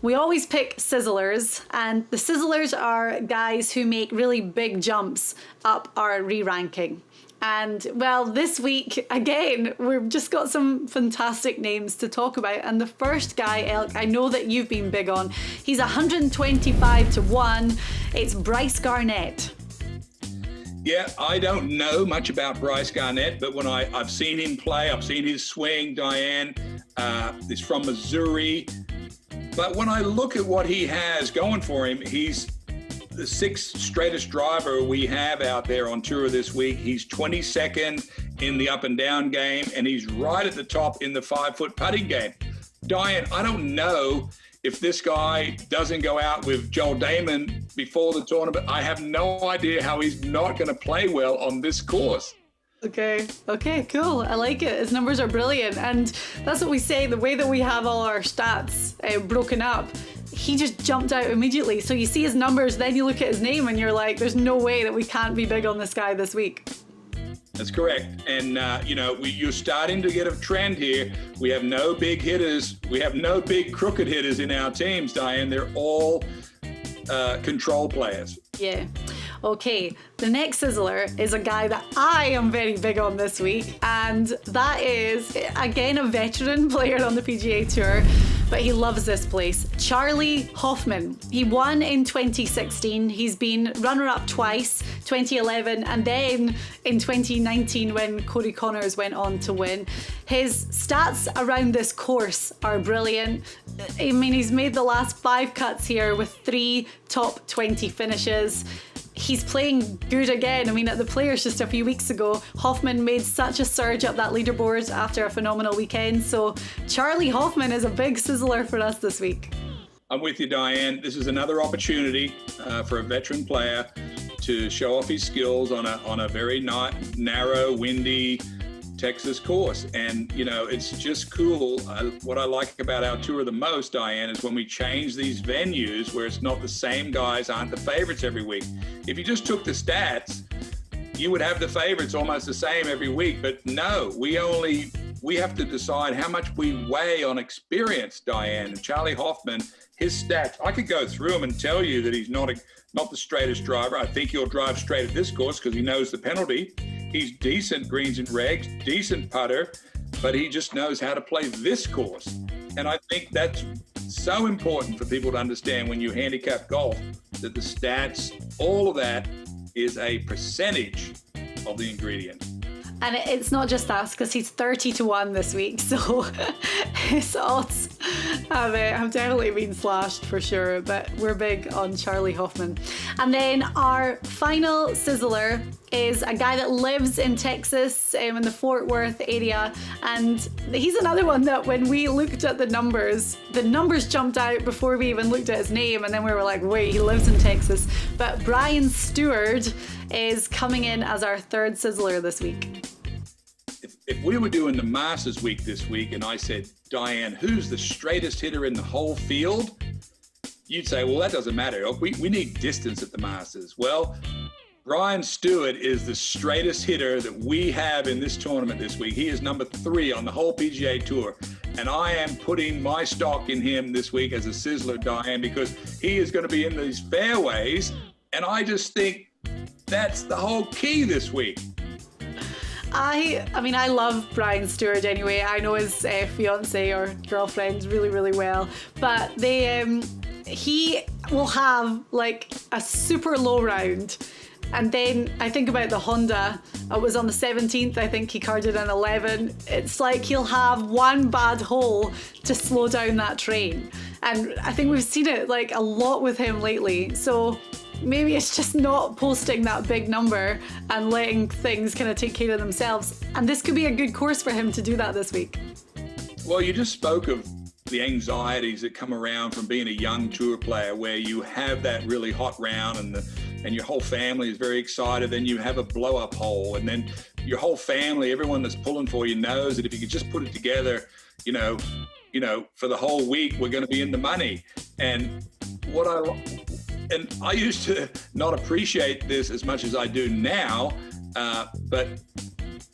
We always pick Sizzlers, and the Sizzlers are guys who make really big jumps up our re-ranking. And well, this week, again, we've just got some fantastic names to talk about. And the first guy, Elk, I know that you've been big on. He's 125 to 1. It's Bryce Garnett. Yeah, I don't know much about Bryce Garnett, but when I've seen him play, I've seen his swing, Diane. He's from Missouri. But when I look at what he has going for him, he's the sixth straightest driver we have out there on tour this week. He's 22nd in the up and down game, and he's right at the top in the 5-foot putting game. Diane, I don't know if this guy doesn't go out with Joel Damon before the tournament. I have no idea how he's not going to play well on this course. Okay, cool. I like it. His numbers are brilliant. And that's what we say, the way that we have all our stats broken up, he just jumped out immediately. So you see his numbers, then you look at his name and you're like, there's no way that we can't be big on this guy this week. That's correct. And, you're starting to get a trend here. We have no big hitters. We have no big crooked hitters in our teams, Diane. They're all control players. Yeah. Okay, the next Sizzler is a guy that I am very big on this week, and that is, again, a veteran player on the PGA Tour, but he loves this place. Charlie Hoffman. He won in 2016. He's been runner-up twice, 2011, and then in 2019 when Corey Connors went on to win. His stats around this course are brilliant. I mean, he's made the last 5 cuts here with 3 top 20 finishes. He's playing good again. I mean, at the Players just a few weeks ago, Hoffman made such a surge up that leaderboard after a phenomenal weekend. So Charlie Hoffman is a big sizzler for us this week. I'm with you, Diane. This is another opportunity for a veteran player to show off his skills on a very narrow, windy Texas course. And, it's just cool. What I like about our tour the most, Diane, is when we change these venues where it's not the same guys aren't the favorites every week. If you just took the stats, you would have the favorites almost the same every week. But no, we have to decide how much we weigh on experience, Diane. And Charlie Hoffman, his stats, I could go through them and tell you that he's not the straightest driver. I think he'll drive straight at this course because he knows the penalty. He's decent greens and regs, decent putter, but he just knows how to play this course. And I think that's so important for people to understand when you handicap golf, that the stats, all of that is a percentage of the ingredient. And it's not just us, because he's 30 to 1 this week, so his odds have definitely been slashed for sure, but we're big on Charlie Hoffman. And then our final sizzler is a guy that lives in Texas, in the Fort Worth area, and he's another one that when we looked at the numbers jumped out before we even looked at his name, and then we were like, wait, he lives in Texas. But Brian Stewart is coming in as our third sizzler this week. If we were doing the Masters week this week and I said, Diane, who's the straightest hitter in the whole field? You'd say, well, that doesn't matter. We need distance at the Masters. Well, Brian Stewart is the straightest hitter that we have in this tournament this week. He is number 3 on the whole PGA Tour. And I am putting my stock in him this week as a sizzler, Diane, because he is going to be in these fairways. And I just think that's the whole key this week. I mean, I love Brian Stewart anyway. I know his fiance or girlfriend really, really well, but he will have like a super low round. And then I think about the Honda. It was on the 17th. I think he carded an 11. It's like he'll have one bad hole to slow down that train. And I think we've seen it like a lot with him lately. So maybe it's just not posting that big number and letting things kind of take care of themselves. And this could be a good course for him to do that this week. Well, you just spoke of the anxieties that come around from being a young tour player, where you have that really hot round and your whole family is very excited. Then you have a blow up hole, and then your whole family, everyone that's pulling for you, knows that if you could just put it together, for the whole week, we're going to be in the money. And I used to not appreciate this as much as I do now, but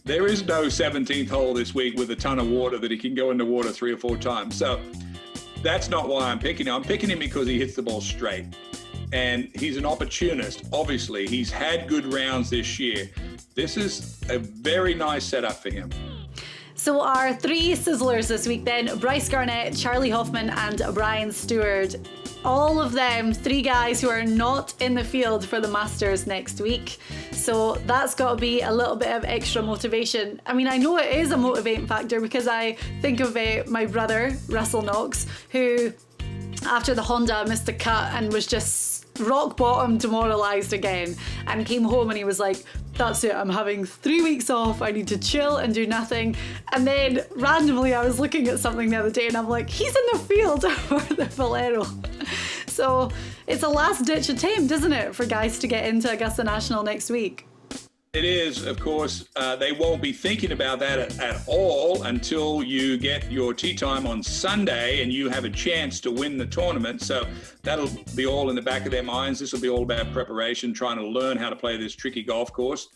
there is no 17th hole this week with a ton of water that he can go in the water 3 or 4 times. So that's not why I'm picking him. I'm picking him because he hits the ball straight. And he's an opportunist, obviously. He's had good rounds this year. This is a very nice setup for him. So our three Sizzlers this week then, Bryce Garnett, Charlie Hoffman and Brian Stewart. All of them, three guys who are not in the field for the Masters next week. So that's got to be a little bit of extra motivation. I mean, I know it is a motivating factor because I think of my brother, Russell Knox, who after the Honda missed the cut and was just rock bottom demoralized again, and came home and he was like, that's it, I'm having 3 weeks off, I need to chill and do nothing. And then randomly I was looking at something the other day and I'm like, he's in the field for the Valero. So it's a last ditch attempt, isn't it, for guys to get into Augusta National next week? It is, of course. They won't be thinking about that at all until you get your tee time on Sunday and you have a chance to win the tournament. So that'll be all in the back of their minds. This will be all about preparation, trying to learn how to play this tricky golf course.